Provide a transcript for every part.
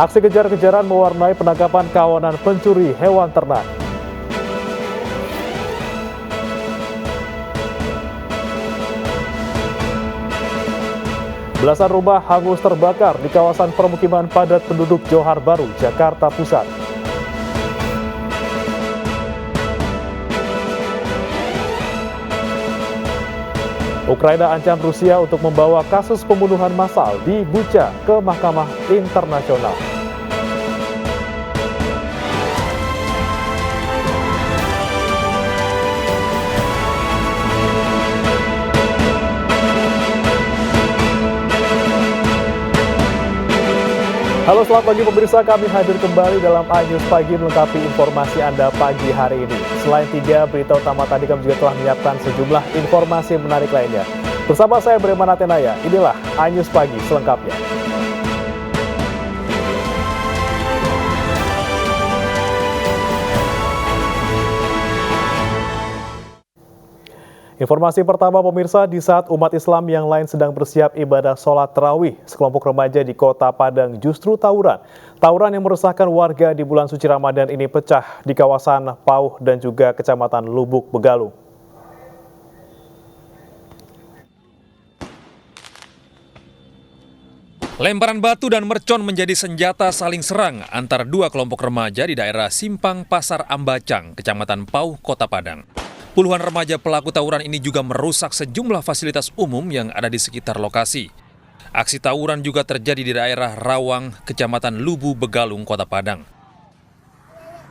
Aksi kejar-kejaran mewarnai penangkapan kawanan pencuri hewan ternak. Belasan rumah hangus terbakar di kawasan permukiman padat penduduk Johar Baru, Jakarta Pusat. Ukraina ancam Rusia untuk membawa kasus pembunuhan massal di Bucha ke Mahkamah Internasional. Halo, selamat pagi pemirsa, kami hadir kembali dalam iNews Pagi melengkapi informasi Anda pagi hari ini. Selain 3 berita utama tadi, kami juga telah menyiapkan sejumlah informasi menarik lainnya. Bersama saya Breman Atenaya, inilah iNews Pagi selengkapnya. Informasi pertama pemirsa, di saat umat Islam yang lain sedang bersiap ibadah sholat tarawih, sekelompok remaja di Kota Padang justru tawuran. Tawuran yang meresahkan warga di bulan suci Ramadan ini pecah di kawasan Pauh dan juga Kecamatan Lubuk Begalung. Lemparan batu dan mercon menjadi senjata saling serang antara dua kelompok remaja di daerah Simpang Pasar Ambacang, Kecamatan Pauh, Kota Padang. Puluhan remaja pelaku tawuran ini juga merusak sejumlah fasilitas umum yang ada di sekitar lokasi. Aksi tawuran juga terjadi di daerah Rawang, Kecamatan Lubu Begalung, Kota Padang.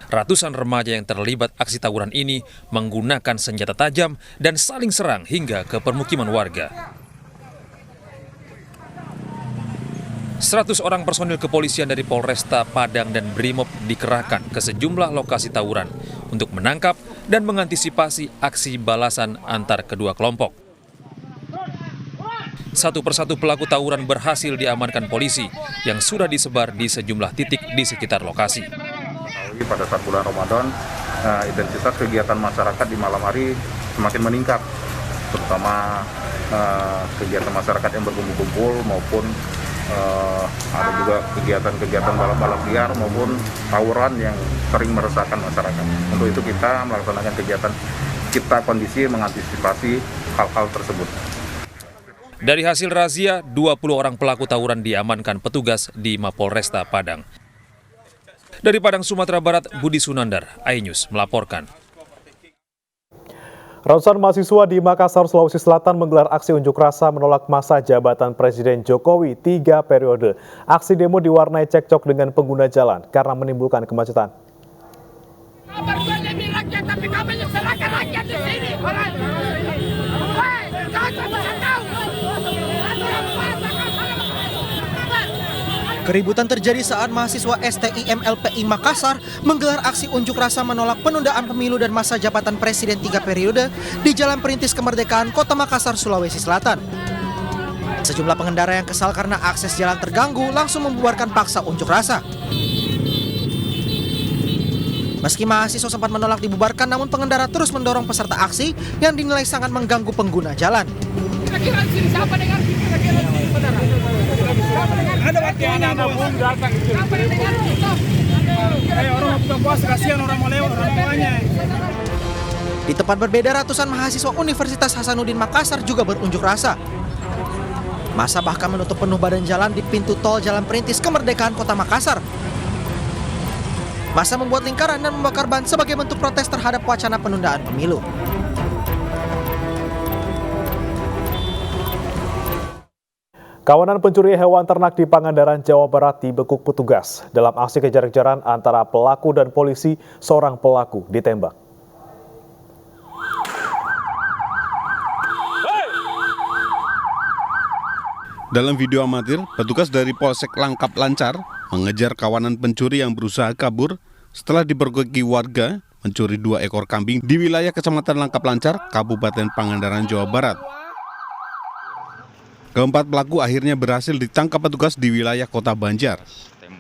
Ratusan remaja yang terlibat aksi tawuran ini menggunakan senjata tajam dan saling serang hingga ke permukiman warga. 100 orang personil kepolisian dari Polresta Padang dan Brimob dikerahkan ke sejumlah lokasi tawuran untuk menangkap dan mengantisipasi aksi balasan antar kedua kelompok. Satu persatu pelaku tawuran berhasil diamankan polisi yang sudah disebar di sejumlah titik di sekitar lokasi. Pada saat bulan Ramadan, intensitas kegiatan masyarakat di malam hari semakin meningkat, terutama kegiatan masyarakat yang berkumpul-kumpul maupun ada juga kegiatan-kegiatan balap-balap liar maupun tawuran yang sering meresahkan masyarakat. Untuk itu kita melaksanakan kegiatan kita kondisi mengantisipasi hal-hal tersebut. Dari hasil razia, 20 orang pelaku tawuran diamankan petugas di Mapolresta Padang. Dari Padang, Sumatera Barat, Budi Sunandar, iNews melaporkan. Ratusan mahasiswa di Makassar, Sulawesi Selatan menggelar aksi unjuk rasa menolak masa jabatan Presiden Jokowi 3 periode. Aksi demo diwarnai cekcok dengan pengguna jalan karena menimbulkan kemacetan. Keributan terjadi saat mahasiswa STIM LPI Makassar menggelar aksi unjuk rasa menolak penundaan pemilu dan masa jabatan Presiden 3 periode di Jalan Perintis Kemerdekaan Kota Makassar, Sulawesi Selatan. Sejumlah pengendara yang kesal karena akses jalan terganggu langsung membubarkan paksa unjuk rasa. Meski mahasiswa sempat menolak dibubarkan, namun pengendara terus mendorong peserta aksi yang dinilai sangat mengganggu pengguna jalan. Kira-kira siapa dengar? Ada waktu anak-anak pun datang. Orang buka puasa, kasihan orang mau lewat orang tuanya. Di tempat berbeda, ratusan mahasiswa Universitas Hasanuddin Makassar juga berunjuk rasa. Massa bahkan menutup penuh badan jalan di pintu tol Jalan Perintis Kemerdekaan Kota Makassar. Massa membuat lingkaran dan membakar ban sebagai bentuk protes terhadap wacana penundaan pemilu. Kawanan pencuri hewan ternak di Pangandaran, Jawa Barat dibekuk petugas. Dalam aksi kejar-kejaran antara pelaku dan polisi, seorang pelaku ditembak. Dalam video amatir, petugas dari Polsek Langkap Lancar mengejar kawanan pencuri yang berusaha kabur setelah dipergoki warga mencuri 2 ekor kambing di wilayah Kecamatan Langkap Lancar, Kabupaten Pangandaran, Jawa Barat. Keempat pelaku akhirnya berhasil ditangkap petugas di wilayah Kota Banjar.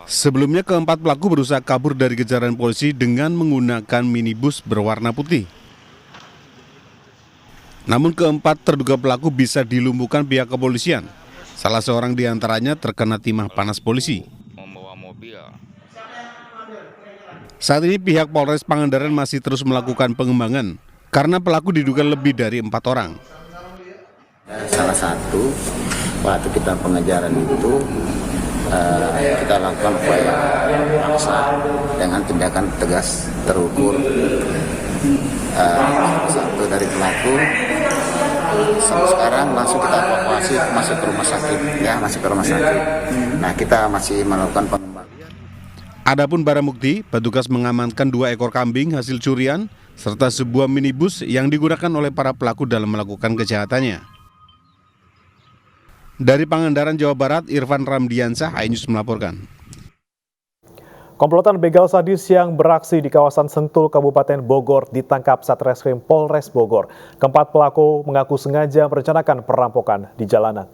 Sebelumnya keempat pelaku berusaha kabur dari kejaran polisi dengan menggunakan minibus berwarna putih. Namun keempat terduga pelaku bisa dilumpuhkan pihak kepolisian. Salah seorang di antaranya terkena timah panas polisi. Membawa mobil Saat ini pihak Polres Pangandaran masih terus melakukan pengembangan karena pelaku diduga lebih dari 4 orang. Salah satu waktu kita pengejaran itu kita lakukan upaya paksa dengan tindakan tegas terukur. Satu dari pelaku sampai sekarang langsung kita evakuasi masuk ke rumah sakit, Nah, kita masih melakukan pengembangan. Adapun barang bukti, petugas mengamankan 2 ekor kambing hasil curian serta sebuah minibus yang digunakan oleh para pelaku dalam melakukan kejahatannya. Dari Pangandaran, Jawa Barat, Irfan Ramdiansah, iNews melaporkan. Komplotan begal sadis yang beraksi di kawasan Sentul, Kabupaten Bogor ditangkap Satreskrim Polres Bogor. Keempat pelaku mengaku sengaja merencanakan perampokan di jalanan.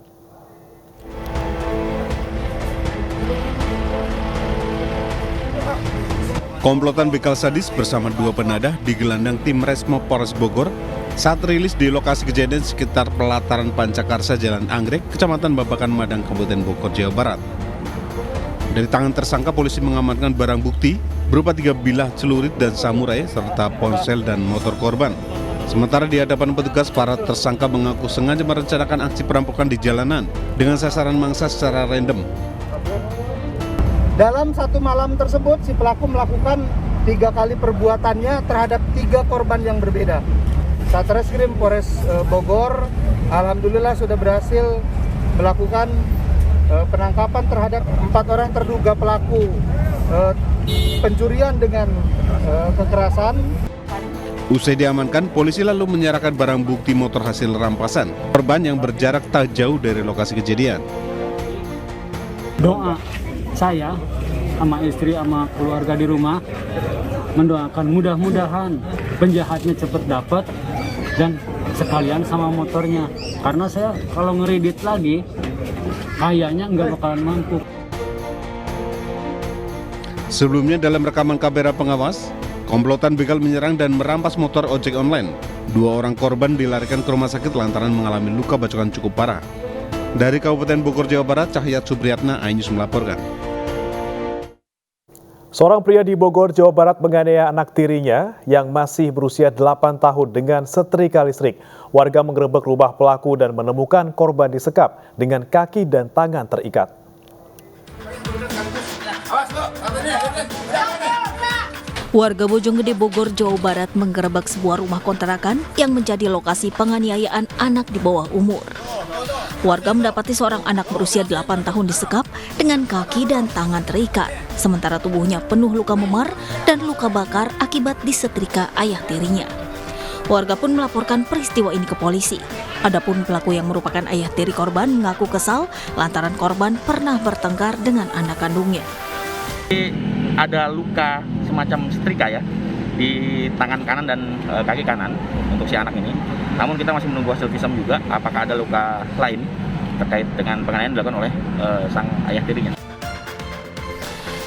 Komplotan begal sadis bersama 2 penadah digelandang tim Resmo Polres Bogor saat rilis di lokasi kejadian sekitar pelataran Pancakarsa Jalan Anggrek, Kecamatan Babakan Madang, Kabupaten Bogor, Jawa Barat. Dari tangan tersangka, polisi mengamankan barang bukti berupa 3 bilah celurit dan samurai serta ponsel dan motor korban. Sementara di hadapan petugas, para tersangka mengaku sengaja merencanakan aksi perampokan di jalanan dengan sasaran mangsa secara random. Dalam satu malam tersebut, si pelaku melakukan 3 kali perbuatannya terhadap 3 korban yang berbeda. Satreskrim Polres Bogor, alhamdulillah sudah berhasil melakukan penangkapan terhadap 4 orang terduga pelaku pencurian dengan kekerasan. Usai diamankan, polisi lalu menyerahkan barang bukti motor hasil rampasan korban yang berjarak tak jauh dari lokasi kejadian. Doa saya sama istri sama keluarga di rumah mendoakan mudah-mudahan penjahatnya cepat dapat dan sekalian sama motornya, karena saya kalau ngeredit lagi kayaknya nggak bakalan mampu. Sebelumnya dalam rekaman kamera pengawas, komplotan begal menyerang dan merampas motor ojek online. 2 orang korban dilarikan ke rumah sakit lantaran mengalami luka bacokan cukup parah. Dari Kabupaten Bogor, Jawa Barat, Cahyat Supriyatna, iNews melaporkan. Seorang pria di Bogor, Jawa Barat menganiaya anak tirinya yang masih berusia 8 tahun dengan setrika listrik. Warga menggerebek rumah pelaku dan menemukan korban disekap dengan kaki dan tangan terikat. Warga Bojonggede, Bogor, Jawa Barat menggerebek sebuah rumah kontrakan yang menjadi lokasi penganiayaan anak di bawah umur. Warga mendapati seorang anak berusia 8 tahun disekap dengan kaki dan tangan terikat, sementara tubuhnya penuh luka memar dan luka bakar akibat disetrika ayah tirinya. Warga pun melaporkan peristiwa ini ke polisi. Adapun pelaku yang merupakan ayah tiri korban mengaku kesal lantaran korban pernah bertengkar dengan anak kandungnya. Ada luka semacam setrika ya di tangan kanan dan kaki kanan untuk si anak ini. Namun kita masih menunggu hasil visum juga apakah ada luka lain terkait dengan penganiayaan dilakukan oleh sang ayah tirinya.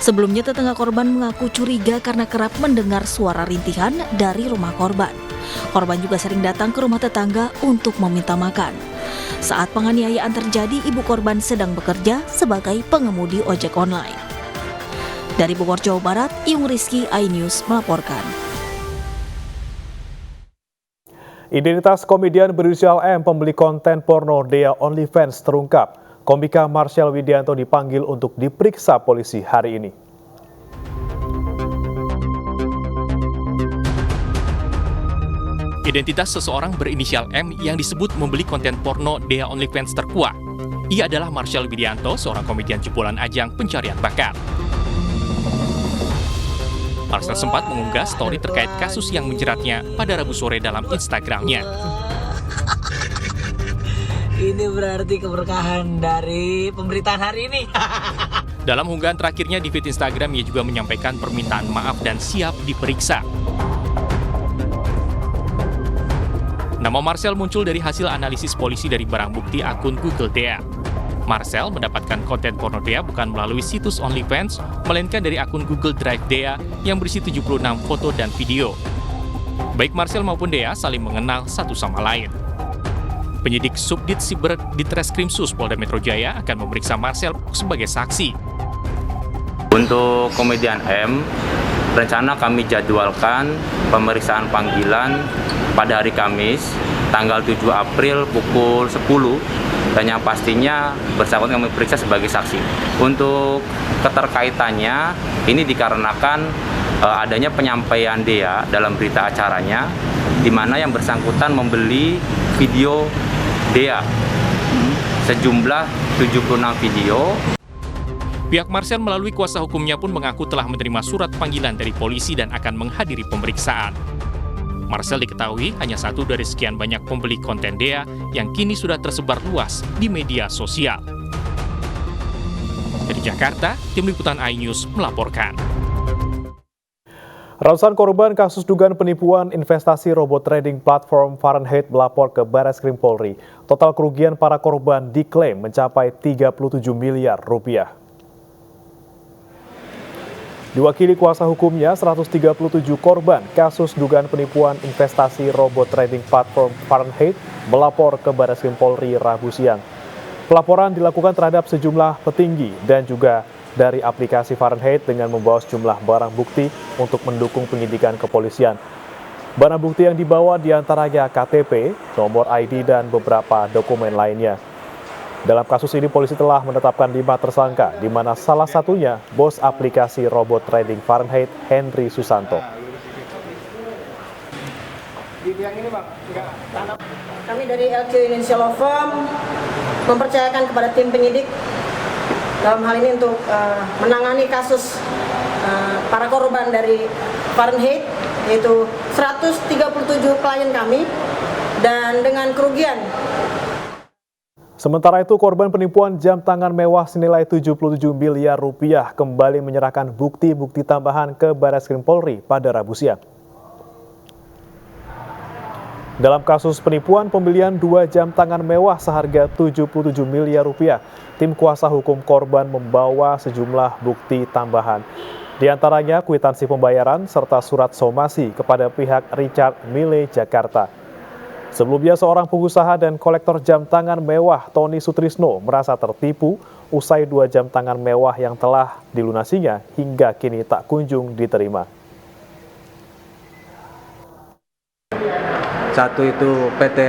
Sebelumnya tetangga korban mengaku curiga karena kerap mendengar suara rintihan dari rumah korban. Korban juga sering datang ke rumah tetangga untuk meminta makan. Saat penganiayaan terjadi, ibu korban sedang bekerja sebagai pengemudi ojek online. Dari Bogor, Jawa Barat, Iyung Rizky, iNews melaporkan. Identitas komedian berinisial M pembeli konten porno Dea OnlyFans terungkap. Komika Marshall Widianto dipanggil untuk diperiksa polisi hari ini. Identitas seseorang berinisial M yang disebut membeli konten porno Dea OnlyFans terkuak. Ia adalah Marshall Widianto, seorang komedian jebolan ajang pencarian bakat. Marcel sempat mengunggah story terkait kasus yang menjeratnya pada Rabu sore dalam Instagramnya. Ini berarti keberkahan dari pemberitaan hari ini. Dalam unggahan terakhirnya di feed Instagram, ia juga menyampaikan permintaan maaf dan siap diperiksa. Nama Marcel muncul dari hasil analisis polisi dari barang bukti akun Google Dea. Marcel mendapatkan konten porno Dea bukan melalui situs OnlyFans, melainkan dari akun Google Drive Dea yang berisi 76 foto dan video. Baik Marcel maupun Dea saling mengenal satu sama lain. Penyidik Subdit Siber Ditreskrimsus Polda Metro Jaya akan memeriksa Marcel sebagai saksi. Untuk komedian M, rencana kami jadwalkan pemeriksaan panggilan pada hari Kamis, tanggal 7 April pukul 10, dan yang pastinya bersangkutan kami periksa sebagai saksi. Untuk keterkaitannya, ini dikarenakan adanya penyampaian Dea dalam berita acaranya, di mana yang bersangkutan membeli video Dea sejumlah 76 video. Pihak Marcel melalui kuasa hukumnya pun mengaku telah menerima surat panggilan dari polisi dan akan menghadiri pemeriksaan. Marcel diketahui hanya satu dari sekian banyak pembeli konten Dea yang kini sudah tersebar luas di media sosial. Dari Jakarta, Tim Liputan iNews melaporkan. Ratusan korban kasus dugaan penipuan investasi robot trading platform Fahrenheit melapor ke Barreskrim Polri. Total kerugian para korban diklaim mencapai 37 miliar rupiah. Diwakili kuasa hukumnya, 137 korban kasus dugaan penipuan investasi robot trading platform Fahrenheit melapor ke Barreskrim Polri Rabu siang. Pelaporan dilakukan terhadap sejumlah petinggi dan juga dari aplikasi Fahrenheit dengan membawa sejumlah barang bukti untuk mendukung penyidikan kepolisian. Barang bukti yang dibawa diantaranya KTP, nomor ID, dan beberapa dokumen lainnya. Dalam kasus ini, polisi telah menetapkan 5 tersangka, di mana salah satunya bos aplikasi robot trading Fahrenheit, Henry Susanto. Kami dari LQ Initial Law Firm mempercayakan kepada tim penyidik dalam hal ini untuk menangani kasus para korban dari Fahrenheit, yaitu 137 klien kami, dan dengan kerugian. Sementara itu, korban penipuan jam tangan mewah senilai 77 miliar rupiah kembali menyerahkan bukti-bukti tambahan ke Barreskrim Polri pada Rabu siang. Dalam kasus penipuan pembelian 2 jam tangan mewah seharga 77 miliar rupiah, tim kuasa hukum korban membawa sejumlah bukti tambahan. Di antaranya kwitansi pembayaran serta surat somasi kepada pihak Richard Mille Jakarta. Sebelumnya, seorang pengusaha dan kolektor jam tangan mewah Tony Sutrisno merasa tertipu usai 2 jam tangan mewah yang telah dilunasinya hingga kini tak kunjung diterima. Satu itu PT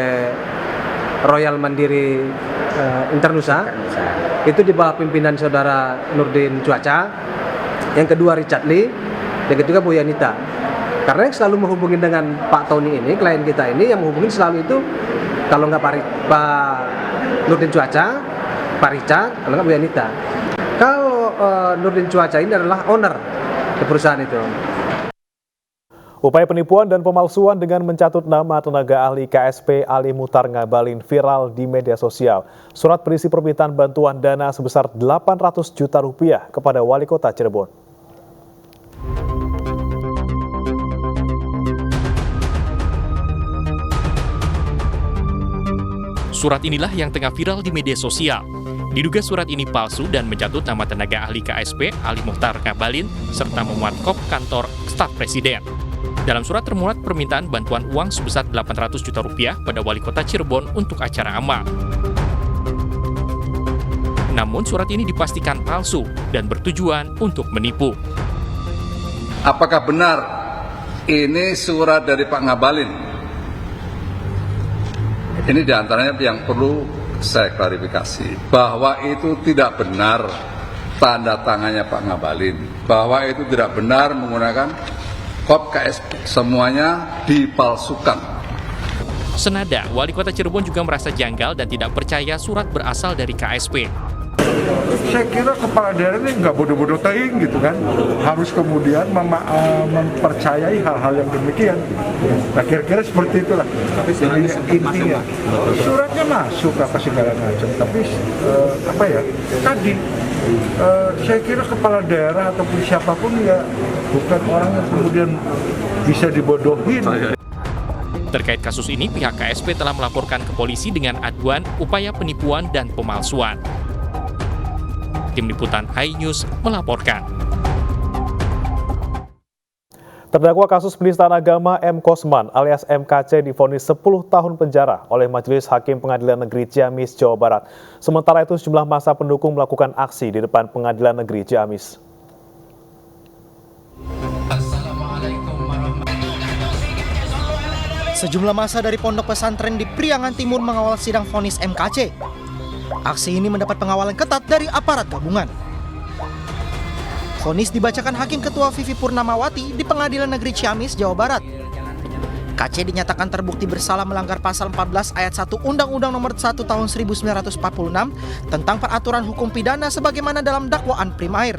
Royal Mandiri Internusa, itu di bawah pimpinan saudara Nurdin Cuaca. Yang kedua Richard Lee, yang ketiga Bu Yanita. Karena yang selalu menghubungi dengan Pak Tony ini, klien kita ini, yang menghubungi selalu itu, kalau nggak Pak Nurdin Cuaca, Pak Richard, kalau nggak Bu Yanita. Kalau Nurdin Cuaca ini adalah owner di perusahaan itu. Upaya penipuan dan pemalsuan dengan mencatut nama tenaga ahli KSP Ali Muhtar Ngabalin viral di media sosial. Surat berisi permintaan bantuan dana sebesar 800 juta rupiah kepada Wali Kota Cirebon. Surat inilah yang tengah viral di media sosial. Diduga surat ini palsu dan mencatut nama tenaga ahli KSP Ali Muhtar Ngabalin serta memuat kop kantor staf presiden. Dalam surat termuat permintaan bantuan uang sebesar 800 juta rupiah pada Wali Kota Cirebon untuk acara amal. Namun surat ini dipastikan palsu dan bertujuan untuk menipu. Apakah benar ini surat dari Pak Ngabalin? Ini diantaranya yang perlu saya klarifikasi, bahwa itu tidak benar tanda tangannya Pak Ngabalin, bahwa itu tidak benar menggunakan kop KSP, semuanya dipalsukan. Senada, Wali Kota Cirebon juga merasa janggal dan tidak percaya surat berasal dari KSP. Saya kira kepala daerah ini nggak bodoh-bodoh teing gitu kan, harus kemudian mempercayai hal-hal yang demikian. Nah kira-kira seperti itulah. Jadi intinya suratnya masuk apa segala macam, tapi apa ya tadi saya kira kepala daerah ataupun siapapun ya bukan orang yang kemudian bisa dibodohin. Terkait kasus ini, pihak KSP telah melaporkan ke polisi dengan aduan upaya penipuan dan pemalsuan. Tim Liputan iNews melaporkan. Terdakwa kasus penistaan agama M. Kosman alias MKC divonis 10 tahun penjara oleh Majelis Hakim Pengadilan Negeri Ciamis, Jawa Barat. Sementara itu sejumlah massa pendukung melakukan aksi di depan Pengadilan Negeri Ciamis. Sejumlah massa dari pondok pesantren di Priangan Timur mengawal sidang vonis MKC. Aksi ini mendapat pengawalan ketat dari aparat gabungan. Vonis dibacakan Hakim Ketua Vivi Purnamawati di Pengadilan Negeri Ciamis, Jawa Barat. KC dinyatakan terbukti bersalah melanggar pasal 14 ayat 1 Undang-Undang Nomor 1 Tahun 1946 tentang peraturan hukum pidana sebagaimana dalam dakwaan primair.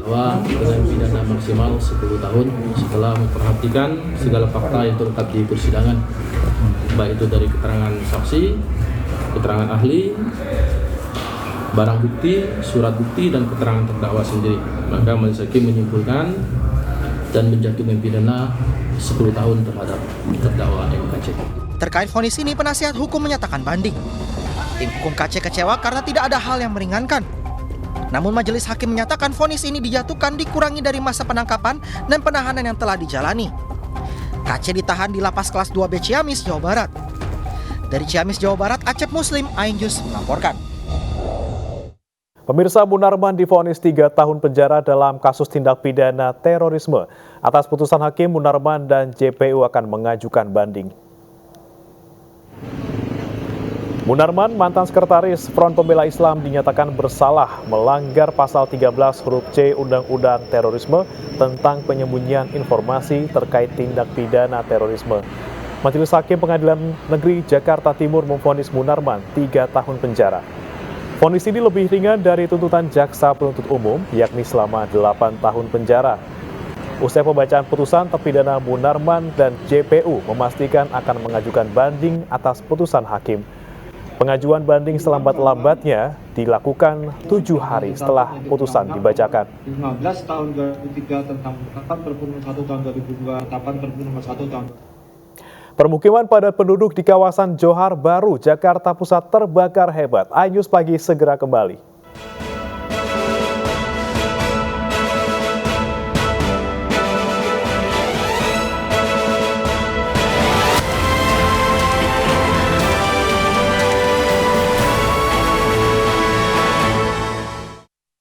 Bahwa dengan pidana maksimal 10 tahun setelah memperhatikan segala fakta yang terungkap di persidangan, baik itu dari keterangan saksi, keterangan ahli, barang bukti, surat bukti, dan keterangan terdakwa sendiri. Maka majelis hakim menyimpulkan dan menjatuhkan pidana 10 tahun terhadap terdakwa MKC. Terkait vonis ini, penasihat hukum menyatakan banding. Tim hukum KC kecewa karena tidak ada hal yang meringankan. Namun majelis hakim menyatakan vonis ini dijatuhkan dikurangi dari masa penangkapan dan penahanan yang telah dijalani. KC ditahan di Lapas Kelas 2B Ciamis, Jawa Barat. Dari Ciamis, Jawa Barat, Acep Muslim, Ainjus melaporkan. Pemirsa, Munarman divonis 3 tahun penjara dalam kasus tindak pidana terorisme. Atas putusan hakim, Munarman dan JPU akan mengajukan banding. Munarman, mantan sekretaris Front Pembela Islam, dinyatakan bersalah melanggar pasal 13 huruf C Undang-Undang Terorisme tentang penyembunyian informasi terkait tindak pidana terorisme. Majelis Hakim Pengadilan Negeri Jakarta Timur memvonis Munarman 3 tahun penjara. Vonis ini lebih ringan dari tuntutan jaksa penuntut umum, yakni selama 8 tahun penjara. Usai pembacaan putusan, terpidana Munarman dan JPU memastikan akan mengajukan banding atas putusan hakim. Pengajuan banding selambat-lambatnya dilakukan 7 hari setelah putusan dibacakan. 15 tahun 2003 tentang penetapan Perpu nomor 1 tahun 2002, penetapan Perpu nomor 1 tahun. Permukiman padat penduduk di kawasan Johar Baru, Jakarta Pusat terbakar hebat. Ainus Pagi segera kembali.